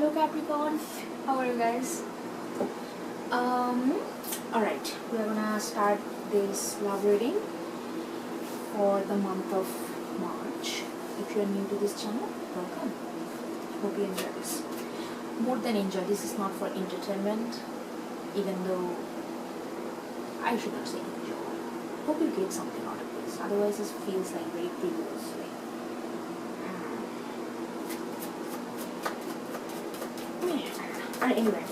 Hello Capricorn, how are you guys? Alright, we are gonna start this love reading for the month of March. If you are new to this channel, welcome. Hope you enjoy this. More than enjoy, this is not for entertainment, even though I should not say enjoy. Hope you get something out of this, otherwise this feels like very frivolous. Alright, anyway,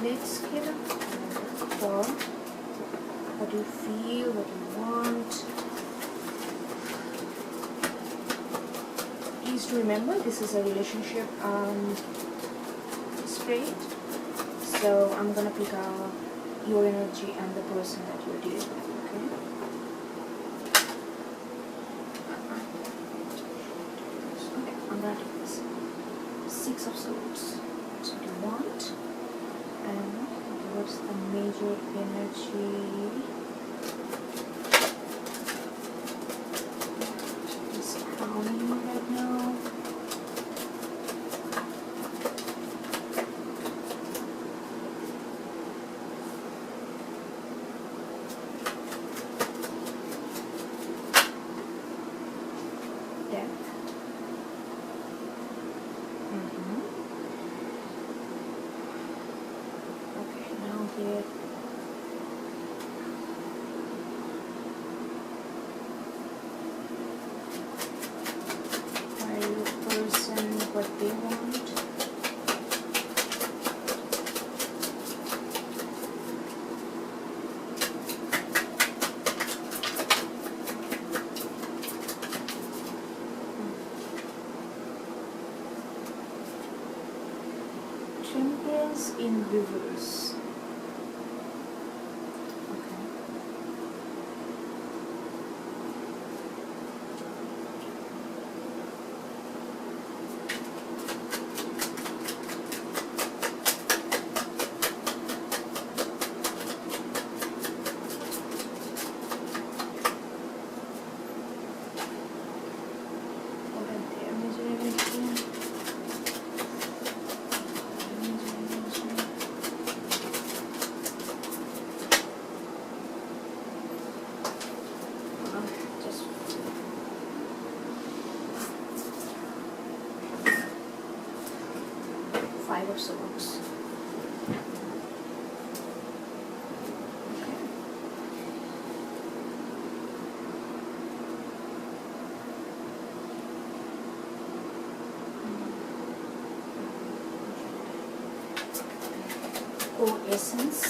let's get a for what you feel, what you want. Please do remember this is a relationship spread, so I'm gonna pick out your energy and the person that you're dealing with, okay? Okay, I'm gonna take this. Six of Swords. That's what you want. And what's the major energy? It's crowning right now. Death. Here. Are you a person what they want? Temperance in reverse. Five of Swords. Okay. Core essence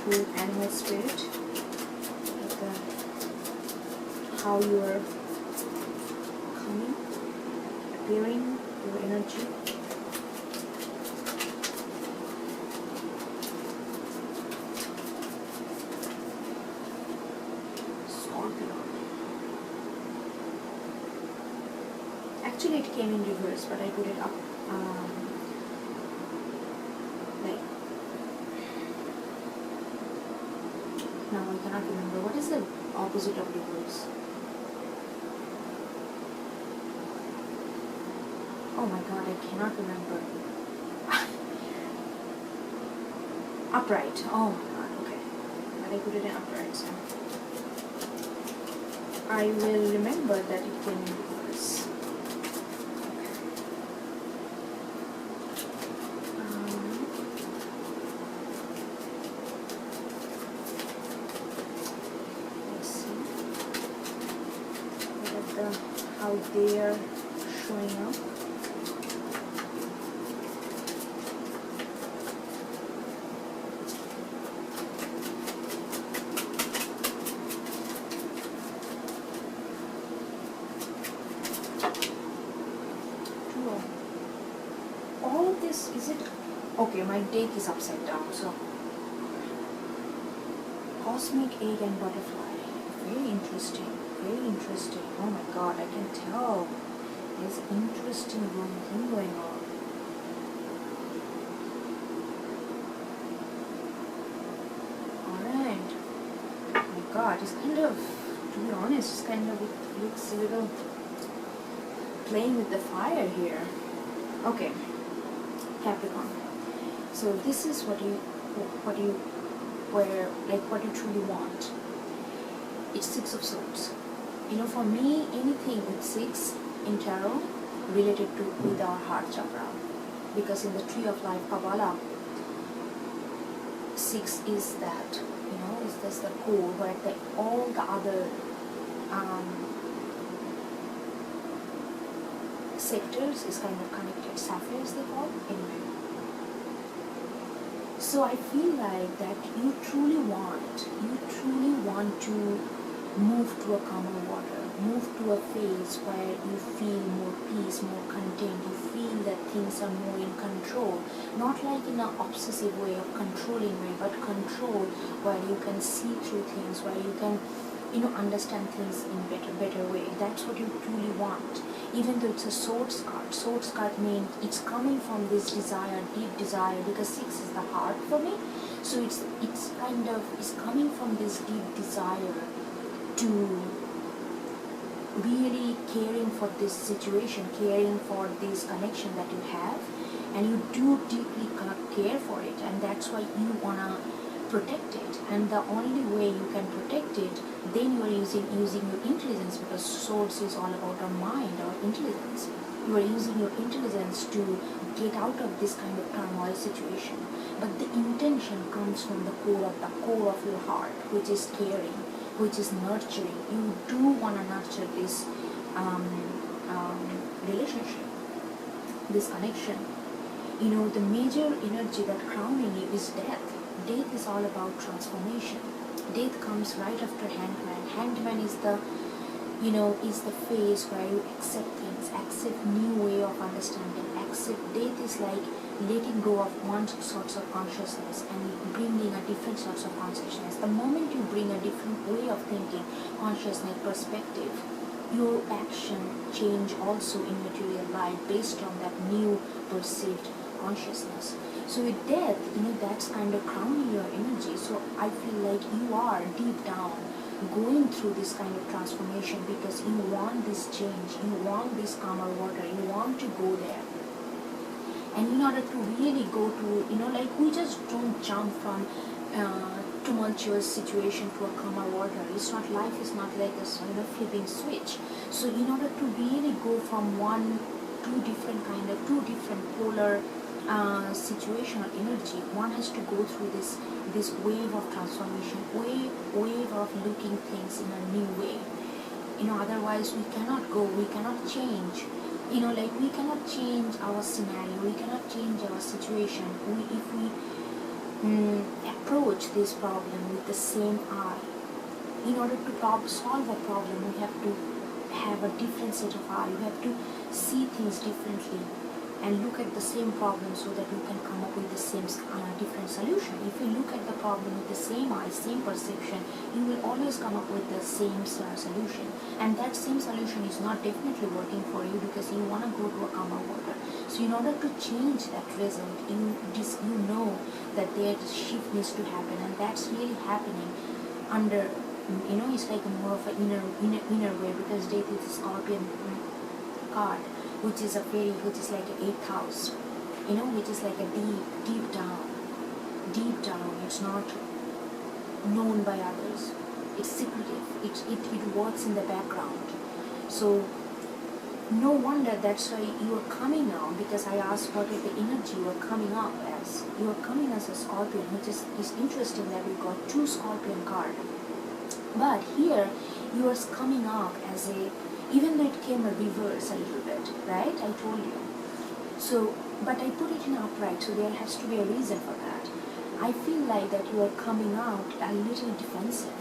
through animal spirit. How you are coming, appearing, your energy. Actually, it came in reverse, but I put it up. Like now, I cannot remember what is the opposite of reverse. Oh my God, I cannot remember. Upright. Oh my God. Okay, but I put it in upright. So I will remember that it came in reverse. How they are showing up. All of this, is it? Okay, my deck is upside down, so. Cosmic egg and butterfly. Very interesting. Very interesting. Oh my God, I can tell. There's interesting thing going on. Alright. Oh my God, it's kind of, to be honest, it's kind of, it looks a little playing with the fire here. Okay, Capricorn. So this is what you what you truly want. It's Six of Swords. For me, anything with six in tarot related to with our heart chakra, because in the Tree of Life Kabbalah, six is that, is this the core where all the other sectors is kind of connected. Sapphires they call anyway. So I feel like that you truly want to move to a calmer water, move to a phase where you feel more peace, more content, you feel that things are more in control, not like in an obsessive way of controlling way, but control where you can see through things, where you can understand things in better way. That's what you truly want. Even though it's a swords card means it's coming from this desire, deep desire, because six is the heart for me. So it's coming from this deep desire to really caring for this situation, caring for this connection that you have, and you do deeply care for it, and that's why you wanna protect it. And the only way you can protect it, then you are using your intelligence, because swords is all about our mind, our intelligence. You are using your intelligence to get out of this kind of turmoil situation. But the intention comes from the core of your heart, which is caring, which is nurturing. You do want to nurture this relationship, this connection. The major energy that crowning you is death. Death is all about transformation. Death comes right after Hangman. Hangman is the phase where you accept things, accept new way of understanding, accept. Death is like letting go of one sort of consciousness and bringing a different sort of consciousness. The moment you bring a different way of thinking, consciousness, perspective, your action change also in material life based on that new perceived consciousness. So with death, that's kind of crowning your energy. So I feel like you are deep down going through this kind of transformation because you want this change, you want this calmer water, you want to go there. And in order to really go to, we just don't jump from tumultuous situation to a calmer water. It's not, life is not like a flipping switch. So in order to really go from two different polar situational energy, one has to go through this wave of transformation, wave of looking things in a new way. Otherwise we cannot change. We cannot change our scenario, we cannot change our situation. If we approach this problem with the same eye, in order to solve a problem, we have to have a different set of eye. You have to see things differently and look at the same problem so that you can come up with the same different solution. If you look at the problem with the same eye, same perception, you will always come up with the same solution. And that same solution is not definitely working for you because you want to go to a calmer water. So in order to change that result, you know that there shift needs to happen, and that's really happening under, it's like more of an inner way, because death is a Scorpion card, which is like an 8th house, which is like a deep down. It's not known by others. It's secretive. It works in the background. So no wonder that's why you are coming now, because I asked what is the energy you are coming up as. You are coming as a Scorpion, which is interesting that we got 2 Scorpion cards. But here you are coming up as even though it came a reverse a little bit, right? I told you. So, but I put it in upright, so there has to be a reason for that. I feel like that you are coming out a little defensive.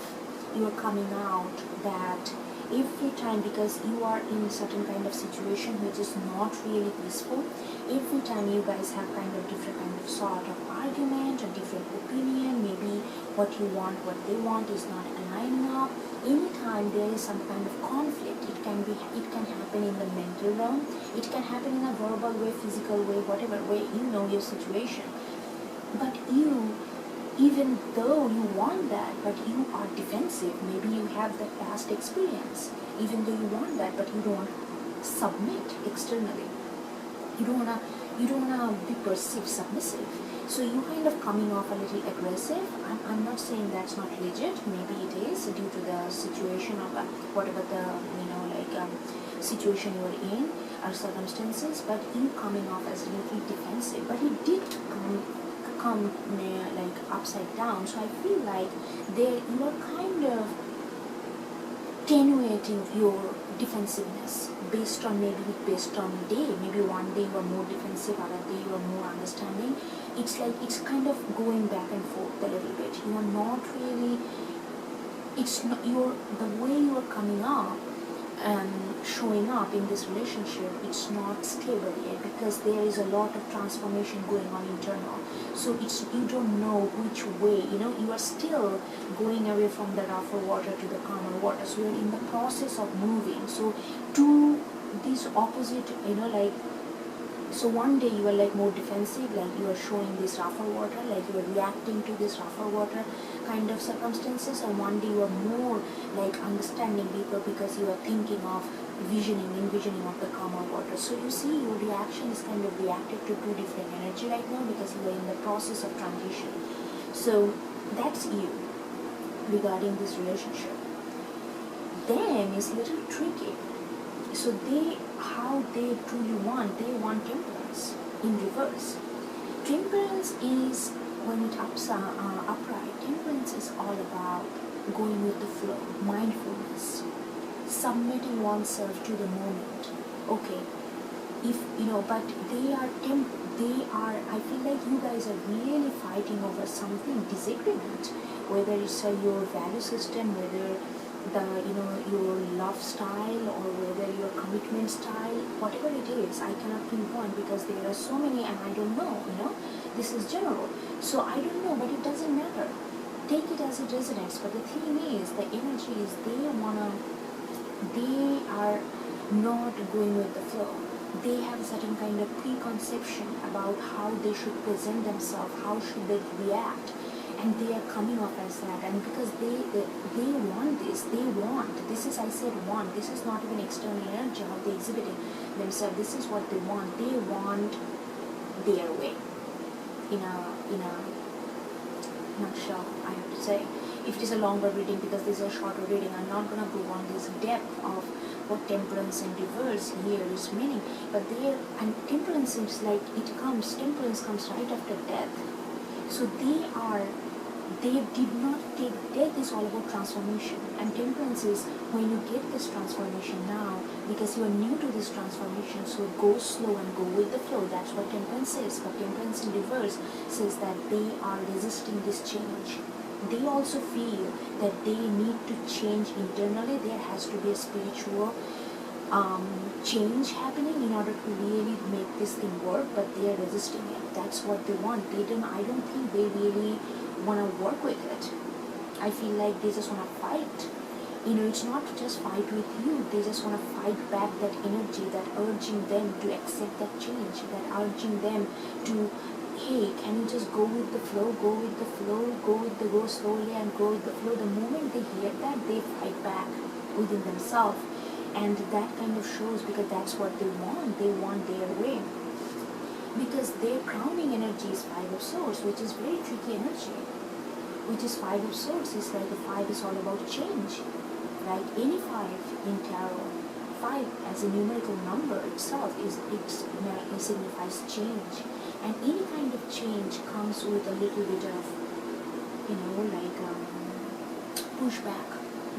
You are coming out that every time, because you are in certain kind of situation which is not really peaceful, every time you guys have kind of different kind of sort of argument, a different opinion, maybe what you want, what they want is not aligning up. Anytime there is some kind of conflict, it can happen in the mental realm, it can happen in a verbal way, physical way, whatever way, your situation. But you, even though you want that, but you are defensive. Maybe you have that past experience. Even though you want that, but you don't submit externally. You don't wanna be perceived submissive. So you kind of coming off a little aggressive. I'm not saying that's not legit. Maybe it is due to the situation of whatever the situation you're in or circumstances. But you coming off as a little defensive. But it did come like upside down. So I feel like you are kind of attenuating your defensiveness based on day. Maybe one day you are more defensive, other day you are more understanding. It's kind of going back and forth a little bit. You are not really, it's not the way you are coming up and showing up in this relationship, it's not stable yet, because there is a lot of transformation going on internal. So you don't know which way, you are still going away from the rougher water to the calmer water. So you're in the process of moving. So to this opposite, so one day you are like more defensive, like you are showing this rougher water, like you are reacting to this rougher water kind of circumstances, and one day you are more like understanding deeper because you are thinking of envisioning of the calmer water. So you see, your reaction is kind of reacted to two different energy right now because you are in the process of transition. So that's you regarding this relationship. Then it's a little tricky. So how they truly want, they want temperance in reverse. Temperance is, when it upright, temperance is all about going with the flow, mindfulness, submitting oneself to the moment. Okay, but I feel like you guys are really fighting over something, disagreement, whether it's your value system, whether your love style, or whether your commitment style, whatever it is, I cannot pinpoint because there are so many and I don't know, this is general. So I don't know, but it doesn't matter. Take it as it resonates. But the thing is, the energy is they are not going with the flow. They have a certain kind of preconception about how they should present themselves, how should they react. And they are coming off as that, and because they want this is, I said want, this is not even external energy, how they exhibiting themselves, this is what they want their way, in a nutshell, I have to say. If it is a longer reading, because this is a shorter reading, I'm not going to go on this depth of what temperance and reverse here is meaning, but temperance seems like temperance comes right after death. So they did not take, death is all about transformation, and temperance is when you get this transformation now, because you are new to this transformation, so go slow and go with the flow. That's what temperance is. But temperance in reverse says that they are resisting this change. They also feel that they need to change internally. There has to be a spiritual change happening in order to really make this thing work, but they are resisting it. That's what they want. I don't think they really want to work with it. I feel like they just want to fight. It's not just fight with you. They just want to fight back that energy, that urging them to accept that change, that urging them to, hey, can you just go with the flow, go slowly and go with the flow. The moment they hear that, they fight back within themselves. And that kind of shows, because that's what they want. They want their way. Because their crowning energy is Five of Swords, which is very tricky energy. Which is Five of Swords is like the 5 is all about change. Like any 5 in tarot, 5 as a numerical number itself it signifies change. And any kind of change comes with a little bit of, pushback.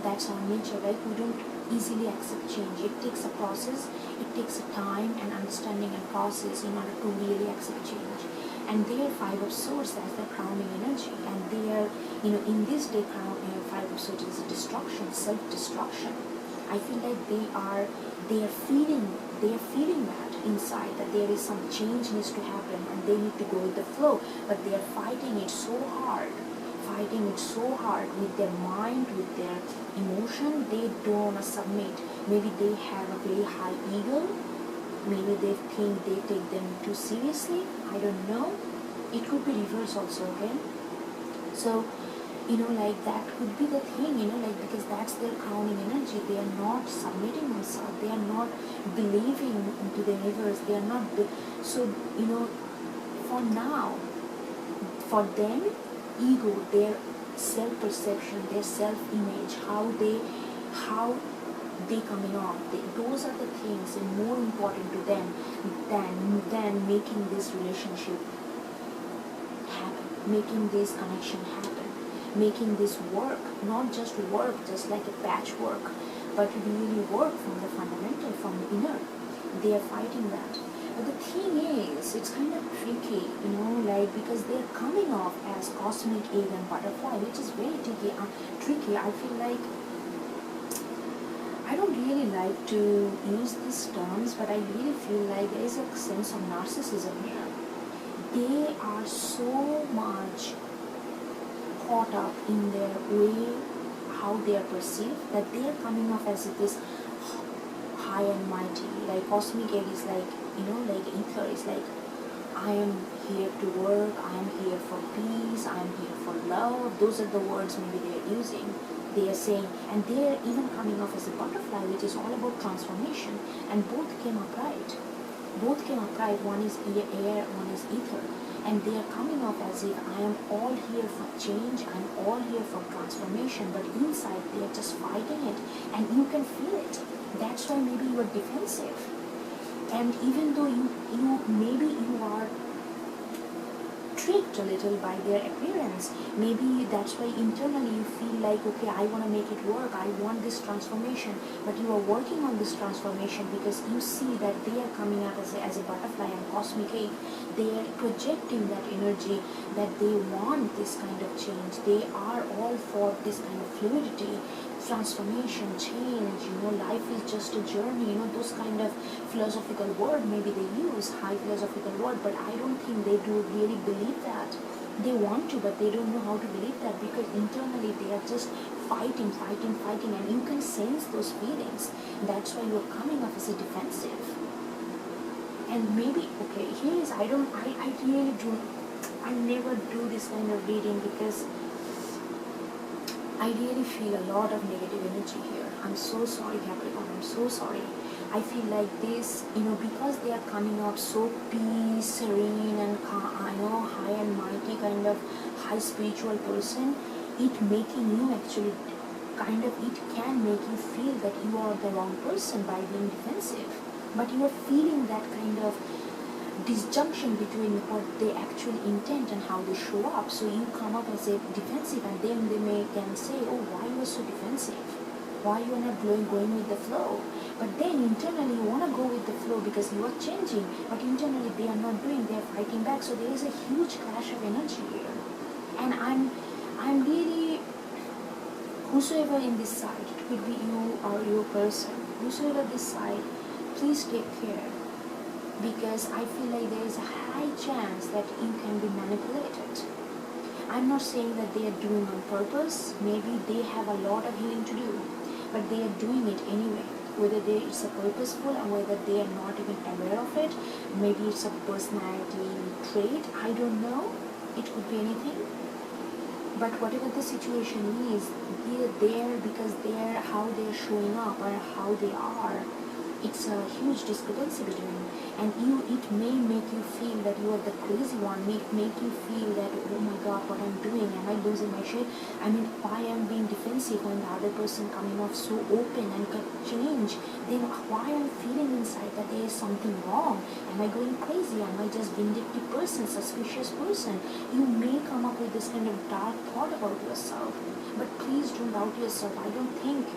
That's our nature, right? We don't easily accept change. It takes a process, it takes a time and understanding and process in order to really accept change. And their 5 of Swords as their crowning energy, and they are, in this day, 5 of Swords is destruction, self-destruction. I feel like they are feeling that inside, that there is some change needs to happen and they need to go with the flow, but they are fighting it so hard with their mind, with their emotion. They don't want to submit. Maybe they have a very high ego. Maybe they think they take them too seriously. I don't know. It could be reverse also, okay? So like that could be the thing, like, because that's their crowning energy. They are not submitting themselves, they are not believing into the universe, they are not so for now, for them, ego, their self-perception, their self-image, how they coming off, those are the things more important to them than making this relationship happen, making this connection happen, making this work, not just work, just like a patchwork, but really work from the fundamental, from the inner. They are fighting that. But the thing is, it's kind of tricky, like, because they're coming off as cosmic egg and butterfly, which is very tricky. I feel like I don't really like to use these terms, but I really feel like there is a sense of narcissism here. They are so much caught up in their way, how they are perceived, that they are coming off as this high and mighty. Like cosmic egg is like, like ether is like, I am here to work, I am here for peace, I am here for love. Those are the words maybe they are using. They are saying, and they are even coming off as a butterfly, which is all about transformation. And both came upright. Both came upright. One is air, one is ether. And they are coming off as if I am all here for change, I am all here for transformation, but inside they are just fighting it, and you can feel it. That's why maybe you are defensive. And even though maybe you are tricked a little by their appearance, maybe that's why internally you feel like, okay, I want to make it work, I want this transformation, but you are working on this transformation because you see that they are coming out as a butterfly and cosmic egg. They are projecting that energy, that they want this kind of change. They are all for this kind of fluidity, transformation, change, life is just a journey, those kind of philosophical word maybe they use, high philosophical word, but I don't think they do really believe that. They want to, but they don't know how to believe that, because internally they are just fighting, and you can sense those feelings. That's why you're coming off as a defensive. And maybe, okay, here is, I never do this kind of reading because I really feel a lot of negative energy here. I'm so sorry, Capricorn, I'm so sorry. I feel like this, because they are coming up so peace, serene, and high and mighty, kind of high spiritual person, it making you actually it can make you feel that you are the wrong person by being defensive. But you are feeling that kind of disjunction between what they actually intend and how they show up. So you come up as a defensive, and then they can say, oh, why you are so defensive? Why you are not going with the flow? But then internally you want to go with the flow because you are changing, but internally they are not doing, they are fighting back. So there is a huge clash of energy here. And I'm really, whosoever in this side, it could be you or your person, whosoever this side, please take care, because I feel like there is a high chance that you can be manipulated. I'm not saying that they are doing on purpose. Maybe they have a lot of healing to do, but they are doing it anyway. Whether it's a purposeful or whether they are not even aware of it. Maybe it's a personality trait. I don't know. It could be anything. But whatever the situation is, they are there because how they are showing up or how they are. It's a huge discrepancy between, and it may make you feel that you are the crazy one, make you feel that, oh my God, what I'm doing, am I losing my shit? I mean, why I'm being defensive when the other person coming off so open and can change? Then why I'm feeling inside that there is something wrong? Am I going crazy? Am I just vindictive person, suspicious person? You may come up with this kind of dark thought about yourself, but please don't doubt yourself. I don't think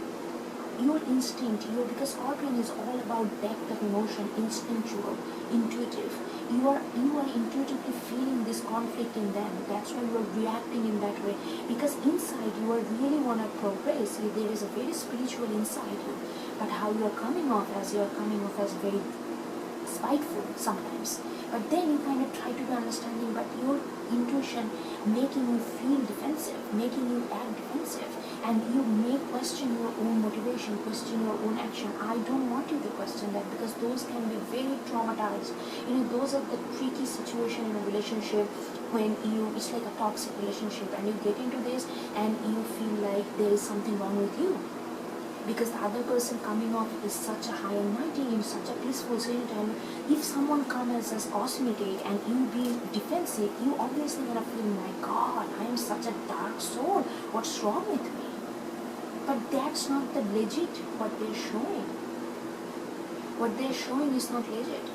your instinct, because Scorpion is all about depth of emotion, instinctual, intuitive. You are intuitively feeling this conflict in them. That's why you are reacting in that way. Because inside you are really want to progress. There is a very spiritual inside you. But how you are coming off as very spiteful sometimes. But then you kind of try to be understanding, but your intuition making you feel defensive, making you act defensive. And you may question your own motivation, question your own action. I don't want you to question that, because those can be very traumatized. Those are the tricky situation in a relationship when it's like a toxic relationship and you get into this and you feel like there is something wrong with you. Because the other person coming off is such a high and mighty, in such a peaceful state, and if someone comes as cosmetic and you be defensive, you obviously gonna feel, my God, I am such a dark soul, what's wrong with me? But that's not the legit what they're showing. What they're showing is not legit.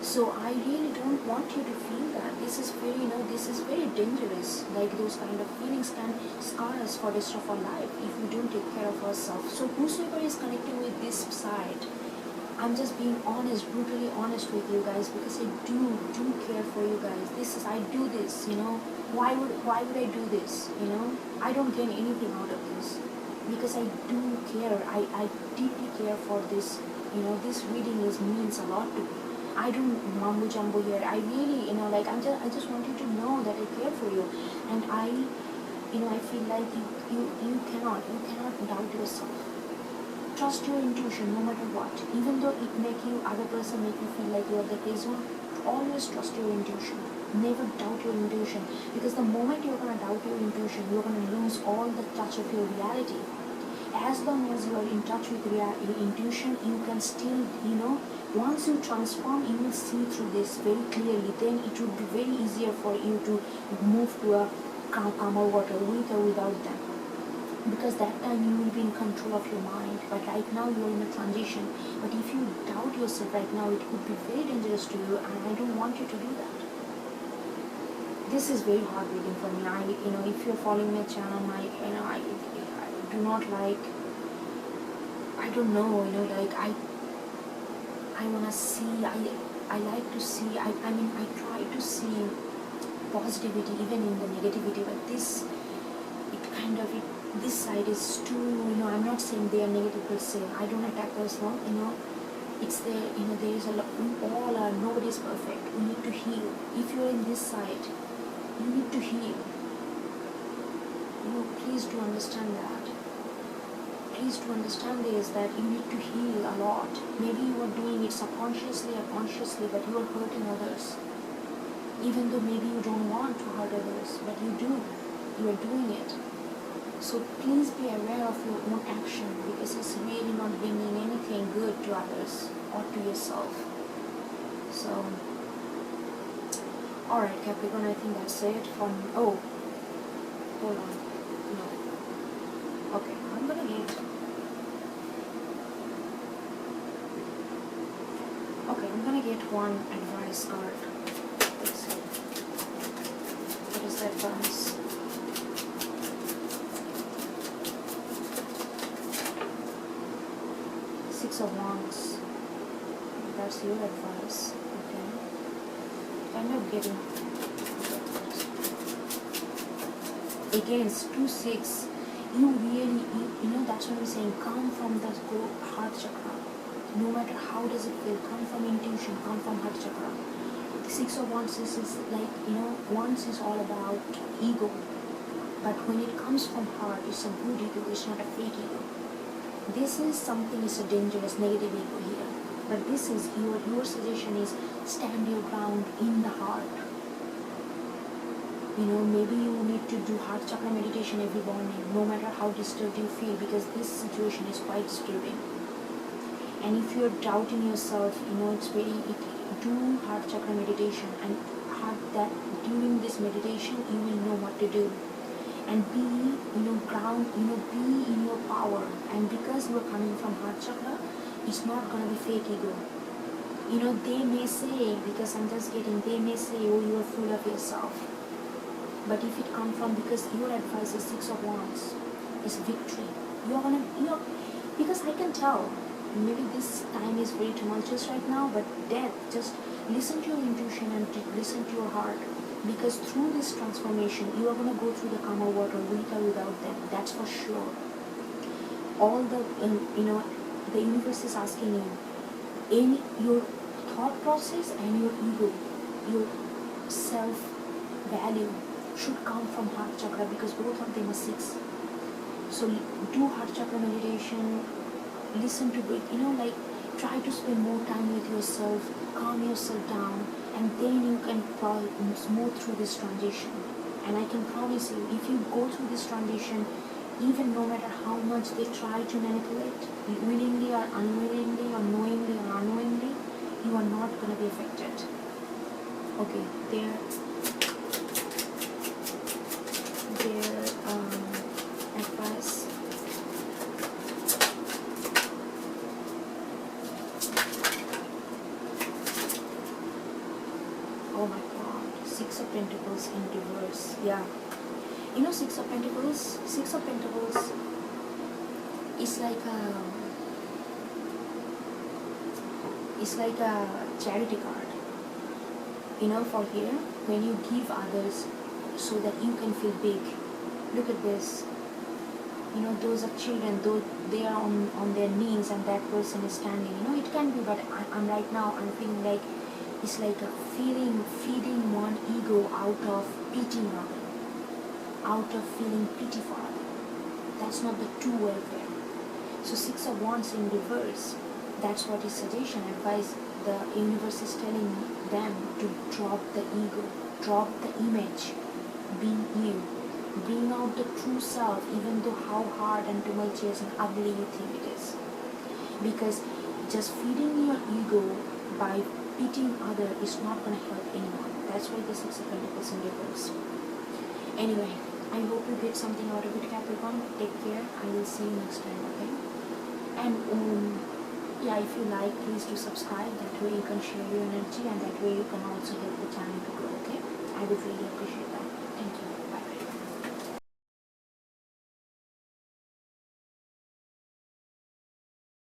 So I really don't want you to feel that. This is very, this is very dangerous. Like those kind of feelings can scar us for the rest of our life if we don't take care of ourselves. So whosoever is connecting with this side, I'm just being honest, brutally honest with you guys, because I do care for you guys. I do this, Why would I do this, I don't gain anything out of this. Because I do care. I deeply care for this, this reading means a lot to me. I don't mumbo jumbo here. I really, I just want you to know that I care for you, and I feel like you cannot doubt yourself. Trust your intuition no matter what. Even though other person make you feel like you are the crazy one, always trust your intuition. Never doubt your intuition, because the moment you're gonna doubt your intuition, you're gonna lose all the touch of your reality. As long as you are in touch with your intuition, you can still, once you transform, you will see through this very clearly. Then it would be very easier for you to move to a calmer water with or without them. Because that time you will be in control of your mind. But right now you are in a transition. But if you doubt yourself right now, it could be very dangerous to you, and I don't want you to do that. This is very hard reading for me. If you're following my channel, I do not like, I don't know, I want to see, I like to see, I try to see positivity even in the negativity, but this side is too, I'm not saying they are negative per se, I don't attack us, it's there, there is a lot, nobody is perfect, we need to heal. If you're in this side, you need to heal. Please do understand that. Please to understand is that you need to heal a lot. Maybe you are doing it subconsciously or consciously, but you are hurting others. Even though maybe you don't want to hurt others, but you do. You are doing it. So please be aware of your own action, because it's really not bringing anything good to others or to yourself. So, alright Capricorn, I think that's it for me. Oh, hold on. No. Okay, I'm gonna get... Okay, I'm gonna get one advice card. Let's see. What is the advice? Six of Wands. That's your advice. Okay. I'm not getting... Again, it's 2-6. You really, that's what I'm saying. Come from the heart chakra. No matter how does it feel, come from intuition, come from heart chakra. The Six of Wands is like, Wands is all about ego. But when it comes from heart, it's a good ego, it's not a fake ego. This is something, it's a dangerous negative ego here. But this is, your suggestion is stand your ground in the heart. Maybe you need to do heart chakra meditation every morning, no matter how disturbed you feel, because this situation is quite disturbing. And if you're doubting yourself, do heart chakra meditation, and during this meditation, you will know what to do. And be, ground, be in your power. And because you are coming from heart chakra, it's not going to be fake ego. They may say, because I'm just getting, they may say, oh, you are full of yourself. But if it comes from, because your advice is Six of Wands, is victory. Because I can tell, maybe this time is very tumultuous right now, but death, just listen to your intuition and listen to your heart. Because through this transformation, you are going to go through the calmer water with or without them. That's for sure. All the, the universe is asking you, your thought process and your ego, your self-value should come from heart chakra, because both of them are 6. So do heart chakra meditation, listen to it, try to spend more time with yourself, calm yourself down, and then you can smooth through this transition. And I can promise you, if you go through this transition, even no matter how much they try to manipulate, willingly or unwillingly, or knowingly or unknowingly, you are not going to be affected. Okay, their advice. Oh my God, Six of Pentacles in reverse. Yeah, you know, Six of Pentacles is like a charity card. You know, for here, when you give others so that you can feel big. Look at this. You know, those are children, though they are on their knees and that person is standing. You know, it can be, but I'm right now, I'm feeling like it's like a feeding one ego out of pitying other, out of feeling pity for other. That's not the true welfare. So Six of Wands in reverse, that's what his suggestion, advice, the universe is telling them to drop the ego, drop the image, be you, bring out the true self, even though how hard and tumultuous and ugly you think it is. Because just feeding your ego by pitying other is not going to help anyone. That's why the Six of Pentacles in reverse. Anyway, I hope you get something out of it, Capricorn. Take care. I will see you next time, okay? And yeah, if you like, please do subscribe. That way you can share your energy, and that way you can also help the channel to grow, okay? I would really appreciate that. Thank you.